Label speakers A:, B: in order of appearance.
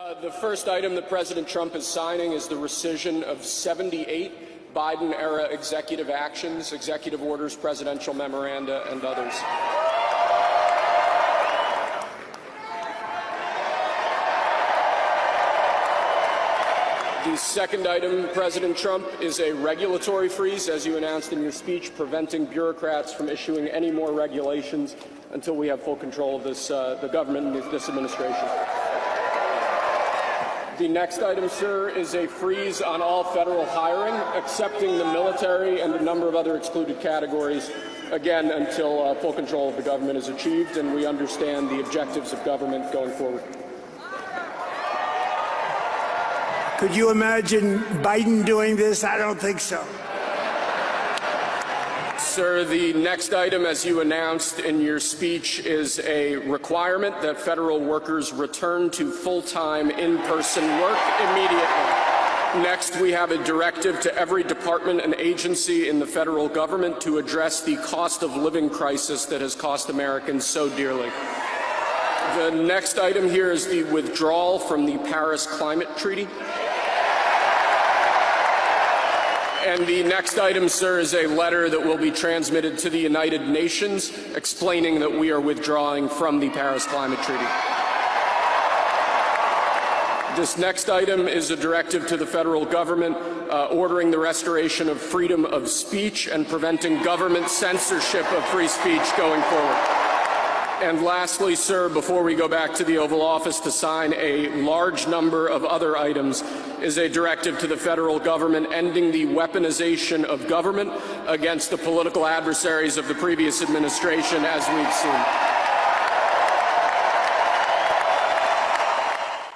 A: The first item that President Trump is signing is the rescission of 78 Biden-era executive actions, executive orders, presidential memoranda, and others. The second item, President Trump, is a regulatory freeze, as you announced in your speech, preventing bureaucrats from issuing any more regulations until we have full control of this, the government and this administration. The next item, sir, is a freeze on all federal hiring, excepting the military and a number of other excluded categories, again, until full control of the government is achieved and we understand the objectives of government going forward.
B: Could you imagine Biden doing this? I don't think so.
A: Sir, the next item, as you announced in your speech, is a requirement that federal workers return to full-time in-person work immediately. Next, we have a directive to every department and agency in the federal government to address the cost of living crisis that has cost Americans so dearly. The next item here is the withdrawal from the Paris Climate Treaty. And the next item, sir, is a letter that will be transmitted to the United Nations explaining that we are withdrawing from the Paris Climate Treaty. This next item is a directive to the federal government ordering the restoration of freedom of speech and preventing government censorship of free speech going forward. And lastly, sir, before we go back to the Oval Office to sign a large number of other items, is a directive to the federal government ending the weaponization of government against the political adversaries of the previous administration, as we've seen.